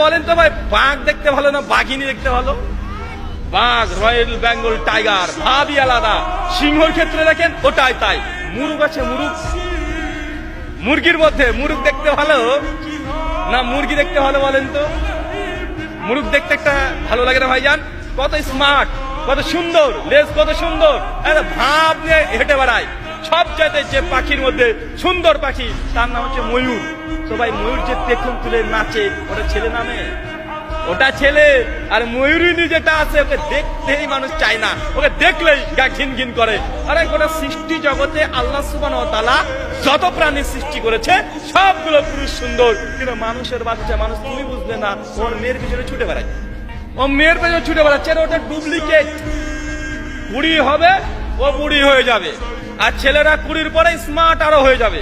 বলেন তো ভাই, বাঘ দেখতে ভালো না বাঘিনী দেখতে ভালো? বাঘ, রয়্যাল বেঙ্গল টাইগার, ভাবই আলাদা। সিংহর ক্ষেত্রে দেখেন ওটাই তাই। মুরুগ আছে, মুরুগ, মুরগির মধ্যে মুরুগ দেখতে ভালো না মুরগি দেখতে ভালো বলেন তো? মুরুগ দেখতে একটা ভালো লাগে না ভাইজান? কত স্মার্ট, কত সুন্দর, লেজ কত সুন্দর, ভাব নিয়ে হেঁটে বেড়ায়। সব চাইতে যে পাখির মধ্যে সুন্দর পাখি তার নাম হচ্ছে ময়ূর। তো ভাই ময়ূর যে পেখম তুলে নাচে, ওটা ছেলে নামে? ওটা ছেলে। আর ময়ূরিনী যেটা আছে ওকে দেখতেই মানুষ চায় না, ওকে দেখলেই গা ঘিন ঘিন করে। আরে গোটা সৃষ্টি জগতে আল্লাহ সুবহানাহু ওয়া তাআলা যত প্রাণী সৃষ্টি করেছে সবগুলো পুরুষ সুন্দর, কিন্তু মানুষের বাচ্চা, মানুষ তুমি বুঝলে না, ওর মেয়ের পিছনে ছুটে বেড়ায়। ও মেয়ের পেছনে ছুটে বেড়াচ্ছে, ওটা ডুপ্লিকেট। কুড়ি হবে ও বুড়ি হয়ে যাবে, আর ছেলেরা কুড়ির পরে স্মার্ট আরো হয়ে যাবে।